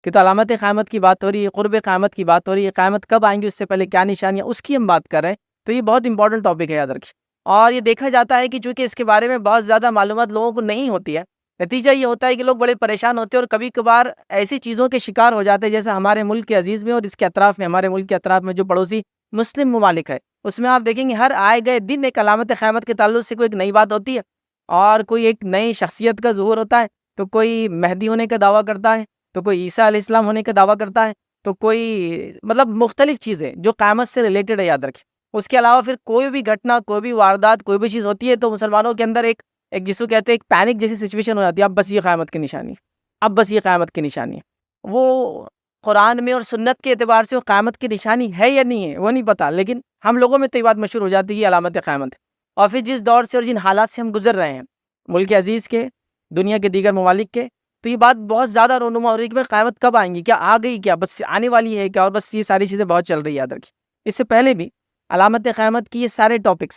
کہ تو علامت قیامت کی بات ہو رہی ہے، قرب قیامت کی بات ہو رہی ہے، قیامت کب آئیں گی، اس سے پہلے کیا نشانیاں، اس کی ہم بات کر رہے ہیں. تو یہ بہت امپورٹنٹ ٹاپک ہے، یاد رکھیے. اور یہ دیکھا جاتا ہے کہ چونکہ اس کے بارے میں بہت زیادہ معلومات لوگوں کو نہیں ہوتی ہے، نتیجہ یہ ہوتا ہے کہ لوگ بڑے پریشان ہوتے ہیں اور کبھی کبھار ایسی چیزوں کے شکار ہو جاتے ہیں جیسے ہمارے ملک کے عزیز میں اور اس کے اطراف میں، ہمارے ملک کے اطراف میں جو پڑوسی مسلم ممالک ہے، اس میں آپ دیکھیں گے ہر آئے گئے دن ایک علامت قیامت کے تعلق سے کوئی ایک نئی بات ہوتی ہے، اور کوئی ایک نئی شخصیت کا ظہور ہوتا ہے. تو کوئی مہدی ہونے کا دعویٰ کرتا ہے، تو کوئی عیسیٰ علیہ السلام ہونے کا دعویٰ کرتا ہے، تو کوئی مطلب مختلف چیزیں جو قیامت سے ریلیٹڈ ہے، یاد رکھیں. اس کے علاوہ پھر کوئی بھی گھٹنا، کوئی بھی واردات، کوئی بھی چیز ہوتی ہے تو مسلمانوں کے اندر ایک ایک جس کو کہتے ہیں ایک پینک جیسی سچویشن ہو جاتی ہے. اب بس یہ قیامت کی نشانی ہے، اب بس یہ قیامت کی نشانی ہے. وہ قرآن میں اور سنت کے اعتبار سے وہ قیامت کی نشانی ہے یا نہیں ہے وہ نہیں پتا، لیکن ہم لوگوں میں تو یہ بات مشہور ہو جاتی ہے یہ علامت قیامت ہے. اور پھر جس دور سے اور جن حالات سے ہم گزر رہے ہیں، ملک عزیز کے، دنیا کے دیگر ممالک کے، تو یہ بات بہت زیادہ رونما ہو رہی ہے کہ بھائی قیامت کب آئیں گی، کیا آ گئی، کیا بس آنے والی ہے کیا، اور بس یہ ساری چیزیں بہت چل رہی ہے. یاد رکھیے اس سے پہلے بھی علامت قیامت کی یہ سارے ٹاپکس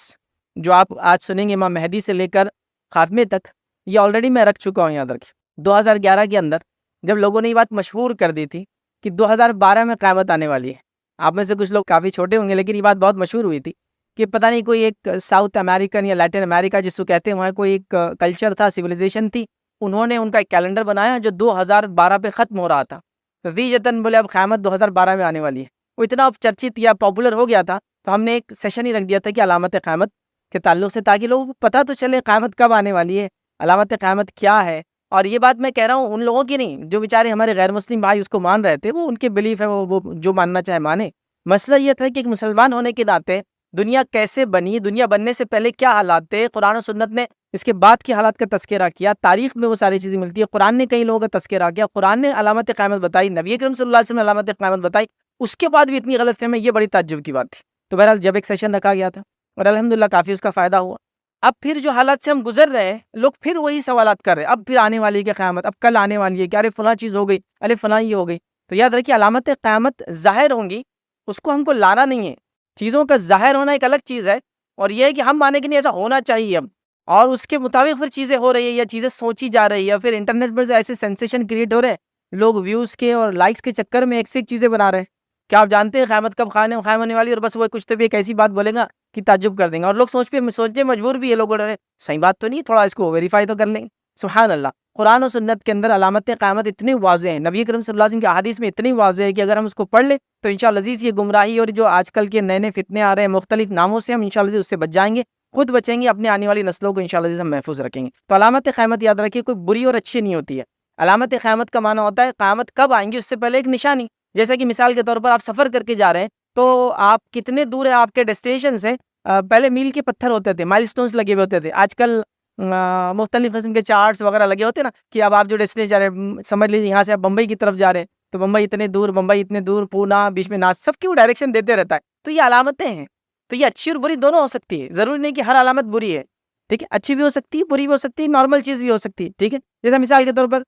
جو آپ آج سنیں گے امام مہدی سے لے کر خاتمے تک، یہ آلریڈی میں رکھ چکا ہوں. یاد رکھیے 2011 کے اندر جب لوگوں نے یہ بات مشہور کر دی تھی کہ 2012 میں قیامت آنے والی ہے، آپ میں سے کچھ لوگ کافی چھوٹے ہوں گے لیکن یہ بات بہت مشہور ہوئی تھی کہ پتہ نہیں کوئی ایک ساؤتھ امریکن یا لیٹن امریکہ جس کو کہتے ہیں، وہاں کوئی ایک کلچر تھا، سویلائزیشن تھی، انہوں نے ان کا ایک کیلنڈر بنایا جو 2012 پہ ختم ہو رہا تھا. وی جتن بولے اب قیامت 2012 میں آنے والی ہے. وہ اتنا چرچت یا پاپولر ہو گیا تھا تو ہم نے ایک سیشن ہی رکھ دیا تھا کہ علامت قیامت کے تعلق سے، تاکہ لوگوں کو پتہ تو چلے قیامت کب آنے والی ہے، علامت قیامت کیا ہے. اور یہ بات میں کہہ رہا ہوں ان لوگوں کی نہیں جو بیچارے ہمارے غیر مسلم بھائی اس کو مان رہے تھے، وہ ان کے بلیف ہے، وہ جو ماننا چاہے مانے. مسئلہ یہ تھا کہ ایک مسلمان ہونے کے ناطے دنیا کیسے بنی، دنیا بننے سے پہلے کیا حالات تھے، قرآن و سنت نے اس کے بعد کی حالات کا تذکرہ کیا، تاریخ میں وہ ساری چیزیں ملتی ہے، قرآن نے کئی لوگوں کا تذکرہ کیا، قرآن نے علامت قیامت بتائی، نبی کریم صلی اللہ علیہ وسلم نے علامت قیامت بتائی، اس کے بعد بھی اتنی غلط فہمی، یہ بڑی تعجب کی بات تھی. تو بہرحال جب ایک سیشن رکھا گیا تھا اور الحمدللہ کافی اس کا فائدہ ہوا. اب پھر جو حالات سے ہم گزر رہے ہیں، لوگ پھر وہی سوالات کر رہے ہیں، اب پھر آنے والی ہے کہ قیامت، اب کل آنے والی ہے کہ ارے فلاں چیز ہو گئی، ارے فلاں یہ ہو گئی. تو یاد رکھیے علامت قیامت ظاہر ہوں گی، اس کو ہم کو لانا نہیں ہے. چیزوں کا ظاہر ہونا ایک الگ چیز ہے، اور یہ ہے کہ ہم مانے کہ نہیں ایسا ہونا چاہیے اب، اور اس کے مطابق پھر چیزیں ہو رہی ہے یا چیزیں سوچی جا رہی ہے. پھر انٹرنیٹ پر ایسے سینسیشن کریٹ ہو رہے ہیں، لوگ ویوز کے اور لائکس کے چکر میں ایک سے ایک چیزیں بنا رہے ہیں. کیا آپ جانتے ہیں قیامت کب قائم ہونے والی، اور بس وہ کچھ تو بھی ایک ایسی بات بولے گا کہ تعجب کر دیں گے، اور لوگ سوچنے مجبور بھی ہے، لوگ بول رہے ہیں صحیح بات تو نہیں، تھوڑا اس کو ویریفائی تو کر لیں. سبحان اللہ، قرآن و سنت کے اندر علامت قیامت اتنی واضح ہے، نبی کریم صلی اللہ علیہ وسلم کی احادیث میں اتنی واضح ہے کہ اگر ہم اس کو پڑھ لیں تو انشاءاللہ عزیز یہ گمراہی اور جو آج کل کے نئے نئے فتنے آ رہے ہیں مختلف ناموں سے، ہم انشاءاللہ عزیز اس سے بچ جائیں گے، خود بچیں گے، اپنے آنے والی نسلوں کو انشاءاللہ عزیز ہم محفوظ رکھیں گے. تو علامت قیامت یاد رکھیے کوئی بری اور اچھی نہیں ہوتی ہے. علامت قیامت کا معنی ہوتا ہے قیامت کب آئیں گی اس سے پہلے ایک نشانی. جیسا کہ مثال کے طور پر آپ سفر کر کے جا رہے ہیں تو آپ کتنے دور ہے آپ کے ڈیسٹینیشن سے، پہلے میل کے پتھر ہوتے تھے، مائل سٹونز لگے ہوئے ہوتے تھے، آج کل مختلف قسم کے چارٹس وغیرہ لگے ہوتے ہیں نا کہ اب آپ جو ڈیسٹینیشن جا رہے ہیں، سمجھ لیجیے یہاں سے آپ بمبئی کی طرف جا رہے ہیں تو بمبئی اتنے دور، پونا بیچ میں ناس، سب کی وہ ڈائریکشن دیتے رہتا ہے. تو یہ علامتیں ہیں. تو یہ اچھی اور بری دونوں ہو سکتی ہے، ضروری نہیں کہ ہر علامت بری ہے. ٹھیک ہے، اچھی بھی ہو سکتی ہے، بری بھی ہو سکتی ہے، نارمل چیز بھی ہو سکتی ہے. ٹھیک ہے، جیسا مثال کے طور پر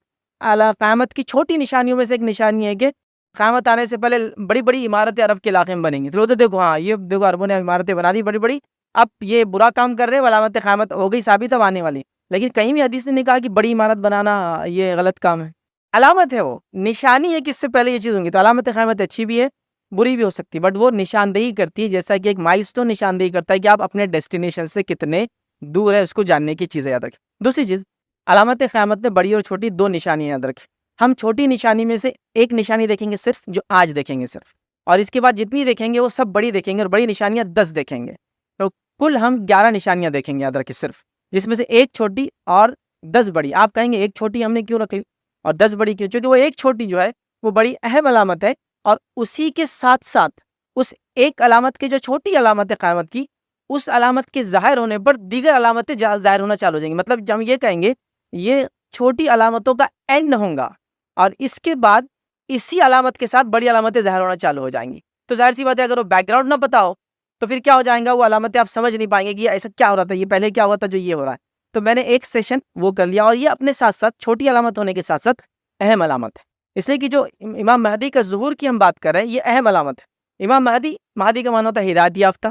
قیامت کی چھوٹی نشانیوں میں سے ایک نشانی ہے کہ قیامت آنے سے پہلے بڑی بڑی عمارتیں عرب کے علاقے میں بنیں گی. تو دیکھو ہاں یہ دیکھو عربوں نے عمارتیں بنا دی بڑی بڑی، اب یہ برا کام کر رہے ہیں، علامت قیامت ہو گئی ثابت اب آنے والی. لیکن کہیں بھی حدیث نے نہیں کہا کہ بڑی عمارت بنانا یہ غلط کام ہے. علامت ہے، وہ نشانی ہے کہ اس سے پہلے یہ چیز ہوں گی. تو علامت قیامت اچھی بھی ہے بری بھی ہو سکتی ہے، بٹ وہ نشاندہی کرتی ہے، جیسا کہ ایک مائل سٹون نشاندہی کرتا ہے کہ آپ اپنے ڈیسٹینیشن سے کتنے دور ہے، اس کو جاننے کی چیزیں یاد رکھیں. دوسری چیز، علامت قیامت میں بڑی اور چھوٹی دو نشانیاں یاد رکھیں. ہم چھوٹی نشانی میں سے ایک نشانی دیکھیں گے صرف، جو آج دیکھیں گے صرف، اور اس کے بعد جتنی دیکھیں گے وہ سب بڑی دیکھیں گے، اور بڑی نشانیاں 10 دیکھیں گے. تو کل ہم 11 نشانیاں دیکھیں گے، یاد رکھیں صرف، جس میں سے ایک چھوٹی اور 10 بڑی. آپ کہیں گے ایک چھوٹی ہم نے کیوں رکھی اور 10 بڑی کیوں؟ کیونکہ وہ ایک چھوٹی جو ہے وہ بڑی اہم علامت ہے، اور اسی کے ساتھ ساتھ اس ایک علامت کے جو چھوٹی علامت ہے قیامت کی، اس علامت کے ظاہر ہونے پر دیگر علامتیں ظاہر ہونا چالو ہو جائیں گی. مطلب ہم یہ کہیں گے یہ چھوٹی علامتوں کا اینڈ ہوگا، اور اس کے بعد اسی علامت کے ساتھ بڑی علامتیں ظاہر ہونا چالو ہو جائیں گی. تو ظاہر سی بات ہے اگر وہ بیک گراؤنڈ نہ پتا ہو تو پھر کیا ہو جائیں گا، وہ علامتیں آپ سمجھ نہیں پائیں گے کہ یہ ایسا کیا ہو رہا تھا، یہ پہلے کیا ہوا تھا جو یہ ہو رہا ہے. تو میں نے ایک سیشن وہ کر لیا، اور یہ اپنے ساتھ ساتھ چھوٹی علامت ہونے کے ساتھ ساتھ اہم علامت ہے، اس لیے کہ جو امام مہدی کا ظہور کی ہم بات کر رہے ہیں یہ اہم علامت ہے. امام مہدی کا معنی ہوتا ہے ہدایت یافتہ،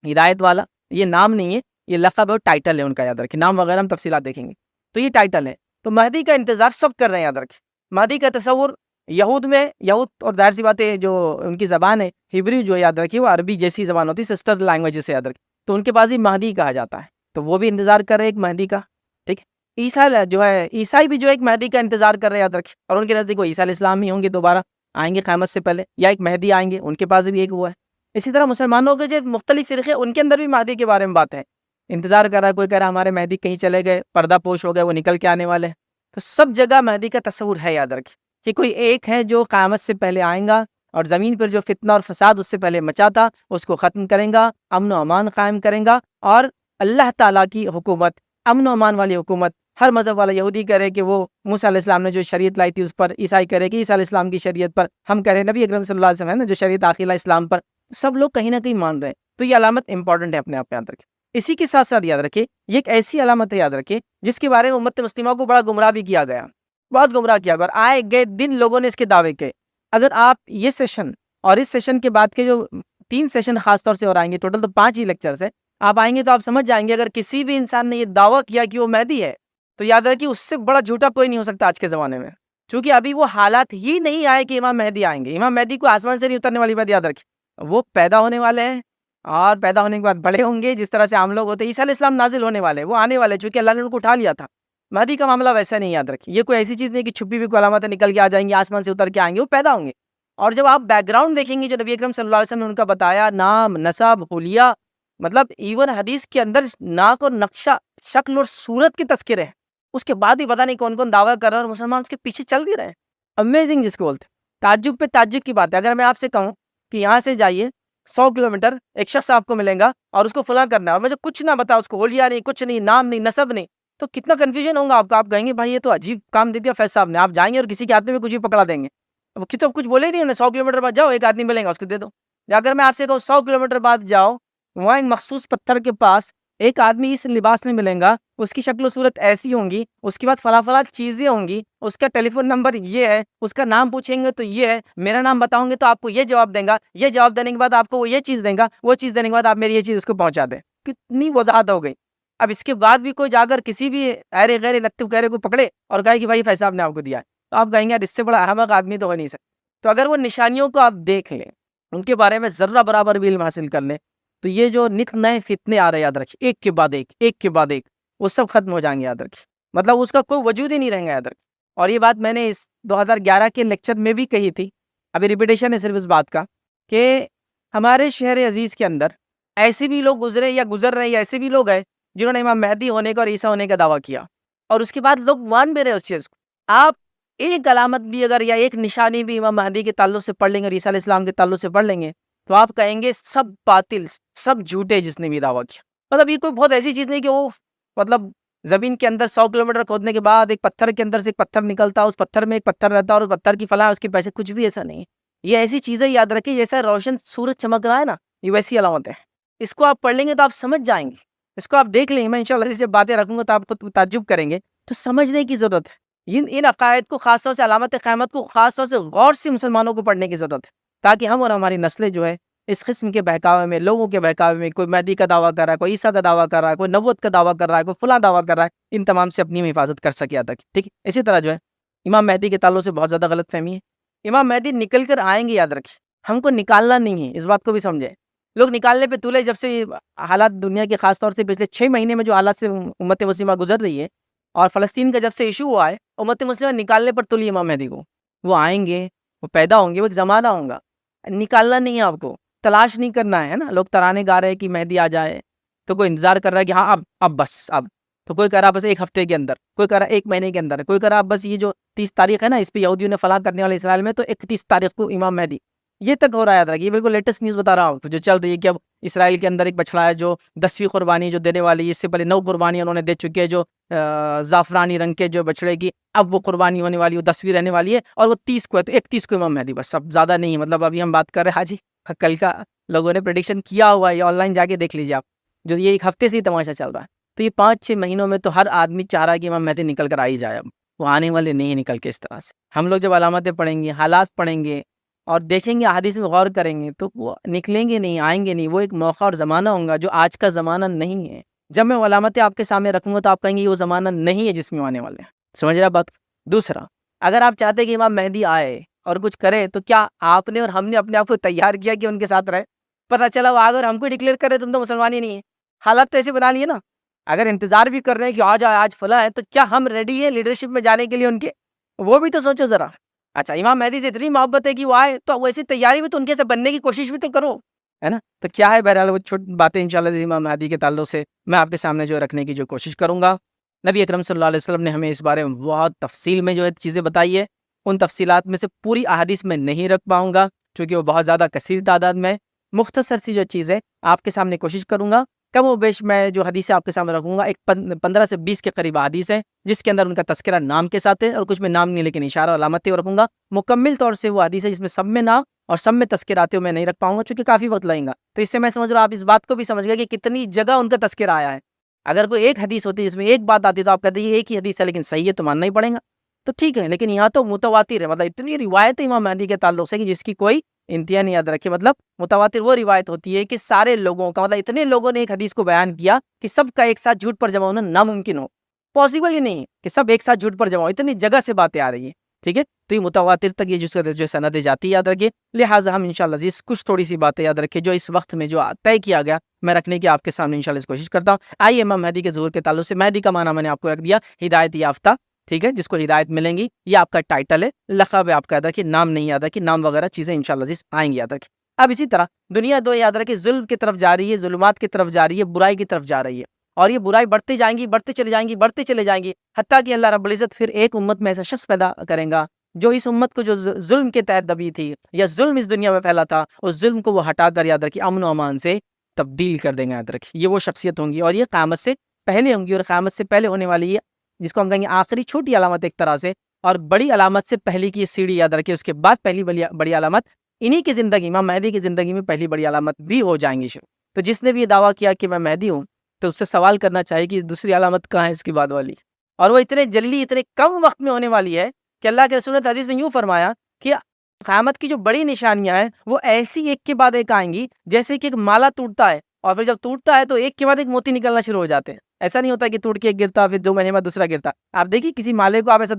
ہدایت والا. یہ نام نہیں ہے، یہ لقب ہے، ٹائٹل ہے ان کا، یاد رکھیں. نام وغیرہ ہم تفصیلات دیکھیں گے. تو یہ ٹائٹل ہے. تو مہدی کا انتظار سب کر رہے ہیں، یاد رکھیں. مہدی کا تصور یہود میں یہود اور ظاہر سی بات ہے جو ان کی زبان ہے ہبریو جو یاد رکھیے وہ عربی جیسی زبان ہوتی ہے، سسٹر لینگویج جسے یاد رکھیے، تو ان کے پاس ہی مہدی کہا جاتا ہے، تو وہ بھی انتظار کر رہے ایک مہدی کا، ٹھیک ہے۔ عیسائی بھی جو ایک مہدی کا انتظار کر رہے یاد رکھیے، اور ان کے نزدیک وہ عیسیٰ علیہ السلام ہی ہوں گے، دوبارہ آئیں گے قیامت سے پہلے، یا ایک مہدی آئیں گے، ان کے پاس بھی ایک وہ ہے۔ اسی طرح مسلمانوں کے جو مختلف فرقے ان کے اندر بھی مہدی کے بارے میں بات ہے، انتظار کر رہا ہے، کوئی کہہ رہا ہے ہمارے مہدی کہیں چلے گئے، پردہ پوش ہو گئے، وہ نکل کے آنے والے ہیں، تو سب جگہ مہدی کا تصور ہے یاد رکھیے کہ کوئی ایک ہے جو قیامت سے پہلے آئیں گا اور زمین پر جو فتنہ اور فساد اس سے پہلے مچا تھا اس کو ختم کریں گا، امن و امان قائم کریں گا، اور اللہ تعالیٰ کی حکومت، امن و امان والی حکومت، ہر مذہب والا یہودی کرے کہ وہ موسیٰ علیہ السلام نے جو شریعت لائی تھی اس پر، عیسائی کرے کہ عیسیٰ علیہ السلام کی شریعت پر، ہم کہہ رہے ہیں نبی اکرم صلی اللہ علیہ وسلم ہے نا جو شریعت داخلہ اسلام پر، سب لوگ کہیں نہ کہیں مان رہے ہیں، تو یہ علامت امپورٹنٹ ہے اپنے آپ یاد رکھیں۔ اسی کے ساتھ ساتھ یاد رکھیں یہ ایک ایسی علامت ہے یاد رکھیں جس کے بارے میں امت مسلمہ کو بڑا گمراہ بھی کیا گیا، بہت گمراہ کیا گیا، اور آئے گئے دن لوگوں نے اس کے دعوے کے۔ اگر آپ یہ سیشن اور اس سیشن کے بعد کے جو 3 سیشن خاص طور سے اور آئیں گے، ٹوٹل تو 5 ہی لیکچرز ہیں، آپ آئیں گے تو آپ سمجھ جائیں گے اگر کسی بھی انسان نے یہ دعویٰ کیا کہ وہ مہدی ہے تو یاد رکھیے اس سے بڑا جھوٹا کوئی نہیں ہو سکتا آج کے زمانے میں، چونکہ ابھی وہ حالات ہی نہیں آئے کہ امام مہدی آئیں گے۔ امام مہدی کو آسمان سے نہیں اترنے والی بات یاد رکھیے، وہ پیدا ہونے والے ہیں، اور پیدا ہونے کے بعد بڑے ہوں گے جس طرح سے عام لوگ ہوتے ہیں۔ عیسیٰ علیہ السلام نازل ہونے والے، وہ آنے والے، چونکہ اللہ نے ان کو اٹھا لیا تھا۔ مہدی کا معاملہ ویسا نہیں یاد رکھیے، یہ کوئی ایسی چیز نہیں کہ چھپی ہوئی کوئی علامتیں نکل کے آ جائیں گی، آسمان سے اتر کے آئیں گے، وہ پیدا ہوں گے۔ اور جب آپ بیک گراؤنڈ دیکھیں گے جو نبی اکرم صلی اللہ علیہ وسلم نے ان کا بتایا، نام، نسب، حلیہ، مطلب ایون حدیث کے اندر ناک اور نقشہ، شکل اور صورت کے تذکرے ہیں، اس کے بعد بھی پتہ نہیں کون کون دعویٰ کر رہا ہے اور مسلمان اس کے پیچھے چل بھی رہے ہیں۔ امیزنگ جس کو بولتے ہیں، تعجب پہ تعجب کی بات ہے۔ اگر میں آپ سے کہوں کہ یہاں سے جائیے 100 کلومیٹر ایک شخص آپ کو ملیں گا اور اس کو فلاں کرنا ہے، اور مجھے کچھ نہ بتا، اس کو حلیہ نہیں، کچھ نہیں، نام نہیں، نسب نہیں، تو کتنا کنفیوژن ہوگا آپ کا۔ آپ کہیں گے بھائی یہ تو عجیب کام دے دیا فیض صاحب نے، آپ جائیں گے اور کسی کے ہاتھ میں کچھ بھی پکڑا دیں گے، وہ تو کچھ بولے ہی نہیں انہیں، 100 کلومیٹر بعد جاؤ ایک آدمی ملیں گا اس کو دے دو۔ یا اگر میں آپ سے کہوں 100 کلومیٹر بعد جاؤ، وہاں ایک مخصوص پتھر کے پاس ایک آدمی اس لباس میں ملیں گا، اس کی شکل و صورت ایسی ہوں گی، اس کے بعد فلاں فلاں چیزیں ہوں گی، اس کا ٹیلی فون نمبر یہ ہے، اس کا نام پوچھیں گے تو یہ ہے، میرا نام بتاؤں گے تو آپ کو یہ جواب دیں گا، یہ جواب دینے کے بعد آپ کو وہ یہ چیز دیں گا، وہ چیز دینے کے بعد آپ میری یہ چیز اس کو پہنچا دیں۔ کتنی وضاحت ہو گئی۔ اب اس کے بعد بھی کوئی جا کر کسی بھی ایرے غیر لتو کہرے کو پکڑے اور کہے کہ بھائی فیض صاحب نے آپ کو دیا ہے، تو آپ کہیں گے اس سے بڑا احمق آدمی تو ہو نہیں سکتا۔ تو اگر وہ نشانیوں کو آپ دیکھ لیں، ان کے بارے میں ذرہ برابر بھی علم حاصل کر لیں، تو یہ جو نت نئے فتنے آ رہے یاد رکھیے، ایک کے بعد ایک، ایک کے بعد ایک، وہ سب ختم ہو جائیں گے یاد رکھیے، مطلب اس کا کوئی وجود ہی نہیں رہیں گا یاد رکھیے۔ اور یہ بات میں نے اس 2011 کے لیکچر میں بھی کہی تھی، ابھی ریپیٹیشن ہے صرف اس بات کا، کہ ہمارے شہر عزیز کے اندر ایسے بھی لوگ گزرے یا گزر رہے یا ایسے بھی لوگ ہیں جنہوں نے امام مہدی ہونے کا اور عیسیٰ ہونے کا دعویٰ کیا، اور اس کے بعد لوگ مان بھی رہے اس چیز کو۔ آپ ایک علامت بھی اگر یا ایک نشانی بھی امام مہدی کے تعلق سے پڑھ لیں گے اور عیسیٰ علیہ السلام کے تعلق سے پڑھ لیں گے تو آپ کہیں گے سب باطل، سب جھوٹے جس نے بھی دعویٰ کیا۔ مطلب یہ کوئی بہت ایسی چیز نہیں کہ وہ مطلب زمین کے اندر 100 کلومیٹر کھودنے کے بعد ایک پتھر کے اندر سے ایک پتھر نکلتا، اس پتھر میں ایک پتھر رہتا اور اس پتھر کی فلاں اس کے پیچھے، کچھ بھی ایسا نہیں ہے۔ یہ ایسی چیزیں یاد رکھیں جیسا روشن سورج چمک رہا ہے نا، یہ ویسی علامت ہے۔ اس کو آپ پڑھ لیں گے تو آپ سمجھ جائیں گے، اس کو آپ دیکھ لیں گے، میں انشاءاللہ جب باتیں رکھوں گا تو آپ خود تعجب کریں گے، تو سمجھنے کی ضرورت ہے۔ ان عقائد کو خاص طور سے، علامت قیامت کو خاص طور سے غور سے مسلمانوں کو پڑھنے کی ضرورت ہے، تاکہ ہم اور ہماری نسلیں جو ہے اس قسم کے بہکاوے میں، لوگوں کے بہکاوے میں، کوئی مہدی کا دعویٰ کر رہا ہے، کوئی عیسیٰ کا دعویٰ کر رہا ہے، کوئی نبوت کا دعویٰ کر رہا ہے، کوئی فلاں دعویٰ کر رہا ہے، ان تمام سے اپنی حفاظت کر سکے تک، ٹھیک ہے۔ اسی طرح جو ہے امام مہدی کے تعلق سے بہت زیادہ غلط فہمی ہے۔ امام مہدی نکل کر آئیں گے یاد رکھیں، ہم کو نکالنا نہیں ہے، اس بات کو بھی سمجھیں۔ لوگ نکالنے پہ تولے، جب سے حالات دنیا کے خاص طور سے پچھلے 6 مہینے میں جو حالات سے امت مسلمہ گزر رہی ہے، اور فلسطین کا جب سے ایشو ہوا ہے، امت مسلمہ نکالنے پر تلی امام مہدی کو۔ وہ آئیں گے، وہ پیدا ہوں گے، وہ ایک زمانہ ہوگا، نکالنا نہیں ہے آپ کو، تلاش نہیں کرنا ہے نا۔ لوگ ترانے گا رہے ہیں کہ مہدی آ جائے، تو کوئی انتظار کر رہا ہے کہ ہاں اب بس اب، تو کوئی کہہ رہا بس 1 ہفتے کے اندر، کوئی کہہ رہا 1 مہینے کے اندر، کوئی کہہ رہا بس یہ جو 30 تاریخ ہے نا اس پہ یہودیوں نے فلاں کرنے والے اسرائیل میں، تو 31 تاریخ کو امام مہدی، یہ تک ہو رہا ہے یاد رکھیے۔ یہ بالکل لیٹسٹ نیوز بتا رہا ہوں جو چل رہی ہے کہ اب اسرائیل کے اندر ایک بچڑا ہے جو 10ویں قربانی جو دینے والی ہے، اس سے پہلے 9 قربانی انہوں نے دے چکے ہیں، جو زعفرانی رنگ کے جو بچڑے کی، اب وہ قربانی ہونے والی ہے، وہ 10ویں رہنے والی ہے، اور وہ 30 کو ہے، تو 31 کو امام مہدی، بس اب زیادہ نہیں ہے۔ مطلب ابھی ہم بات کر رہے ہیں حاجی کل کا، لوگوں نے پریڈکشن کیا ہوا ہے، یہ آن لائن جا کے دیکھ لیجیے آپ، جو یہ 1 ہفتے سے ہی تماشا چل رہا ہے۔ تو یہ 5-6 مہینوں میں تو ہر آدمی چاہ رہا ہے کہ امام مہدی نکل کر آ ہی جائے، اب وہ آنے والے نہیں نکل کے اس طرح سے۔ ہم لوگ جب علامتیں پڑھیں گے، حالات پڑھیں گے اور دیکھیں گے، احادیث میں غور کریں گے، تو وہ نکلیں گے نہیں، آئیں گے نہیں۔ وہ ایک موقع اور زمانہ ہوگا جو آج کا زمانہ نہیں ہے۔ جب میں وہ علامتیں آپ کے سامنے رکھوں گا تو آپ کہیں گے یہ وہ زمانہ نہیں ہے جس میں آنے والے ہیں۔ سمجھ رہے آپ بات؟ دوسرا، اگر آپ چاہتے ہیں کہ امام مہدی آئے اور کچھ کرے تو کیا آپ نے اور ہم نے اپنے آپ کو تیار کیا کہ ان کے ساتھ رہے؟ پتہ چلا وہ آگے اور ہم کو ڈکلیئر کرے تم تو مسلمان ہی نہیں ہے. حالات تو ایسے بنا لیے نا. اگر انتظار بھی کر رہے ہیں کہ آج آج فلاں ہے تو کیا ہم ریڈی ہیں لیڈرشپ میں جانے کے لیے ان کے؟ وہ بھی تو سوچو ذرا. اچھا امام مہدی سے اتنی محبت ہے کہ وہ آئے تو ویسی تیاری بھی تو ان کے سے بننے کی کوشش بھی تو کرو, ہے نا. تو کیا ہے بہرحال وہ چھوٹی باتیں انشاءاللہ امام مہدی کے تعلق سے میں آپ کے سامنے جو رکھنے کی جو کوشش کروں گا. نبی اکرم صلی اللہ علیہ وسلم نے ہمیں اس بارے میں بہت تفصیل میں جو ہے چیزیں بتائی ہے. ان تفصیلات میں سے پوری احادیث میں نہیں رکھ پاؤں گا کیونکہ وہ بہت زیادہ کثیر تعداد میں. مختصر سی جو چیز ہے آپ کے سامنے کوشش کروں گا. کم و بیش میں جو حدیث آپ کے سامنے رکھوں گا ایک 15 سے 20 کے قریب حدیث ہے جس کے اندر ان کا تذکرہ نام کے ساتھ ہے اور کچھ میں نام نہیں لیکن اشارہ اور علامتیں رکھوں گا. مکمل طور سے وہ حدیث ہے جس میں سب میں نام اور سب میں تذکرہ آتے ہوئے میں نہیں رکھ پاؤں گا چونکہ کافی وقت لگیں گا. تو اس سے میں سمجھ رہا ہوں آپ اس بات کو بھی سمجھ گئے کہ کتنی جگہ ان کا تذکرہ آیا ہے. اگر کوئی ایک حدیث ہوتی ہے جس میں ایک بات آتی تو آپ کہتے ہیں یہ ایک ہی حدیث ہے لیکن صحیح ہے تو ماننا ہی پڑے گا. تو ٹھیک ہے لیکن یہاں تو متواتر ہے, مطلب اتنی روایت ہے امام مہدی کے تعلق سے کہ جس کی کوئی انتہا نہیں. یاد رکھے مطلب متواتر وہ روایت ہوتی ہے کہ سارے لوگوں کا مطلب اتنے لوگوں نے ایک حدیث کو بیان کیا کہ سب کا ایک ساتھ جھوٹ پر جمع ہونا ناممکن ہو. پاسبل ہی نہیں ہے کہ سب ایک ساتھ جھوٹ پر جمع ہو, اتنی جگہ سے باتیں آ رہی ہیں. ٹھیک ہے تو یہ متواتر تک یہ جو سندیں جاتی ہے یاد رکھیے. لہٰذا ہم انشاءاللہ عزیز کچھ تھوڑی سی باتیں یاد رکھیں جو اس وقت میں جو طے کیا گیا میں رکھنے کی آپ کے سامنے انشاءاللہ اس کوشش کرتا ہوں. آئیے امام مہدی کے ظہور کے تعلق سے. مہدی کا معنی میں نے آپ کو رکھ دیا ہدایت یافتہ. ٹھیک ہے جس کو ہدایت ملیں گی یہ آپ کا ٹائٹل ہے, لقب ہے آپ کا. یاد رکھیے نام نہیں یاد رکھیے, نام وغیرہ چیزیں انشاءاللہ عزیز آئیں گی. یاد رکھیے اب اسی طرح دنیا دو یاد رکھیے ظلم کی طرف جا رہی ہے, ظلمات کی طرف جا رہی ہے, برائی کی طرف جا رہی ہے. اور یہ برائی بڑھتے جائیں گی, بڑھتے چلے جائیں گی, بڑھتے چلے جائیں گی, حتیٰ کہ اللہ رب العزت پھر ایک امت میں ایسا شخص پیدا کریں گا جو اس امت کو جو ظلم کے تحت دبی تھی یا ظلم اس دنیا میں پھیلا تھا اس ظلم کو وہ ہٹا کر یاد رکھیے امن و امان سے تبدیل کر دیں گے. یاد رکھیے یہ وہ شخصیت ہوں گی اور یہ قیامت سے پہلے ہوں گی. اور قیامت سے پہلے ہونے والی یہ جس کو ہم کہیں گے آخری چھوٹی علامت ایک طرح سے, اور بڑی علامت سے پہلی کی سیڑھی یاد رکھیے. اس کے بعد پہلی بڑی علامت انہی کی زندگی امام مہدی کی زندگی میں پہلی بڑی علامت بھی ہو جائیں گی شروع. تو جس نے بھی یہ دعویٰ کیا کہ میں مہدی ہوں تو اس سے سوال کرنا چاہیے کہ دوسری علامت کہاں ہے اس کی بعد والی, اور وہ اتنے جلدی اتنے کم وقت میں ہونے والی ہے کہ اللہ کے رسول نے حدیث میں یوں فرمایا کہ قیامت کی جو بڑی نشانیاں ہیں وہ ایسی ایک کے بعد ایک آئیں گی جیسے کہ ایک مالا ٹوٹتا ہے اور پھر جب ٹوٹتا ہے تو ایک کے بعد ایک موتی نکلنا شروع ہو جاتے ہیں. ایسا نہیں ہوتا کہ ٹوٹ کے ایک گرتا پھر 2 مہینے بعد دوسرا گرتا. آپ دیکھیے کسی مالے کو آپ ایسا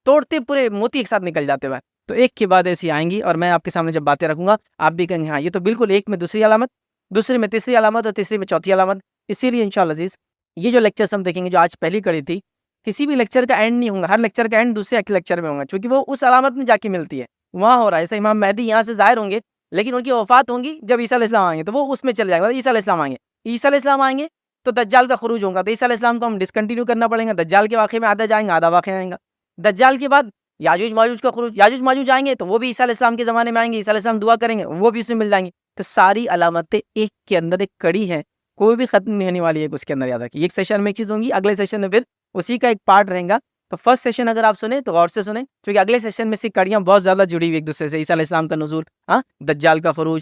توڑتے پورے موتی ایک ساتھ نکل جاتے ہوئے. تو ایک کے بعد ایسی آئیں گی اور میں آپ کے سامنے جب باتیں رکھوں گا آپ بھی کہیں گے ہاں یہ تو بالکل ایک میں دوسری علامت, دوسرے میں تیسری علامت اور تیسری میں چوتھی علامت. اسی لیے انشاءاللہ عزیز یہ جو لیکچرز ہم دیکھیں گے جو آج پہلی کڑی تھی کسی بھی لیکچر کا اینڈ نہیں ہوگا, ہر لیکچر کا اینڈ دوسرے لیکچر میں ہوگا کیونکہ وہ اس علامت میں جا کے ملتی ہے وہاں ہو رہا ہے. ایسا امام مہدی یہاں سے ظاہر ہوں گے لیکن ان کی وفات ہوں گی جب عیسیٰ علیہ السلام آئیں گے تو وہ اس میں چل جائے گا. عیسیٰ علیہ السلام آئیں گے, عیسیٰ علیہ السلام آئیں گے تو دجال کا خروج ہوگا, تو عیسیٰ علیہ السلام کو ہم ڈسکنٹینیو کرنا پڑیں گا. دجال کے واقعے میں آدھا جائیں گے, آدھا واقعہ آئیں گا. دجال کے بعد یاجوج ماجوج کا خروج, یاجوج ماجوج آئیں گے تو وہ بھی عیسیٰ علیہ السلام کے زمانے میں آئیں گے, عیسیٰ علیہ السلام دعا کریں گے وہ بھی اس میں مل جائیں گے. تو ساری علامتیں ایک کے اندر ایک کڑی ہے, کوئی بھی ختم نہیں ہونے والی ہے اس کے اندر. یاد رکھیے ایک سیشن میں ایک چیز ہوں گی, اگلے سیشن میں پھر اسی کا ایک پارٹ رہے گا. تو فرسٹ سیشن اگر آپ سنیں تو غور سے سنیں کیونکہ اگلے سیشن میں سے کڑیاں بہت زیادہ جڑی ہوئی ایک دوسرے سے. عیسیٰ علیہ السلام کا نزول, دجال کا خروج,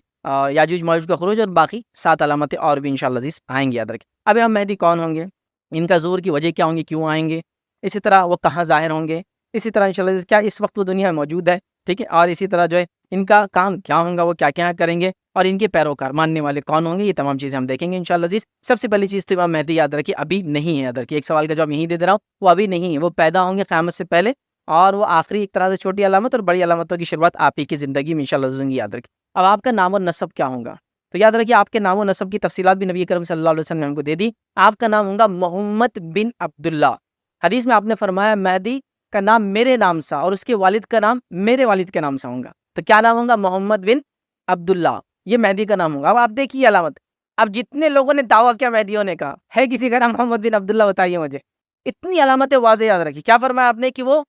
یاجوج ماجوج کا خروج اور باقی 7 علامتیں اور بھی انشاءاللہ عزیز آئیں گی. یاد رکھیں اب ہم مہدی کون ہوں گے, ان کا ظہور کی وجہ کیا ہوں گی, کیوں آئیں گے, اسی طرح وہ کہاں ظاہر ہوں گے, اسی طرح انشاءاللہ عزیز کیا اس وقت وہ دنیا میں موجود ہے. ٹھیک ہے, اور اسی طرح جو ہے ان کا کام کیا ہوگا, وہ کیا کیا کریں گے اور ان کے پیروکار ماننے والے کون ہوں گے, یہ تمام چیزیں ہم دیکھیں گے انشاءاللہ عزیز. سب سے پہلی چیز تو امام مہدی یاد رکھیے ابھی نہیں ہے. یاد رکھیے ایک سوال کا جواب یہیں دے دے رہا ہوں, وہ ابھی نہیں ہے, وہ پیدا ہوں گے قیامت سے پہلے اور وہ آخری ایک طرح سے چھوٹی علامت اور بڑی علامتوں کی شروعات آپ ہی کی زندگی میں انشاءاللہ عزیز. یاد رکھیے اب آپ کا نام اور نسب کیا ہوگا, تو یاد رکھیے آپ کے نام و نسب کی تفصیلات بھی نبی کریم صلی اللہ علیہ وسلم نے ہم کو دے دی. آپ کا نام ہوگا محمد بن عبداللہ. حدیث میں آپ نے فرمایا مہدی کا نام میرے نام سا اور اس کے والد کا نام میرے والد کے نام سے ہوگا. تو کیا نام ہوگا, محمد بن عبداللہ, یہ مہدی کا نام ہوگا. اب آپ دیکھیے علامت, اب جتنے لوگوں نے دعویٰ کیا مہدی ہونے کا, ہے کسی کا نام محمد بن عبداللہ, بتائیے مجھے. اتنی علامتیں واضح یاد رکھیے. کیا فرمایا آپ نے کہ وہ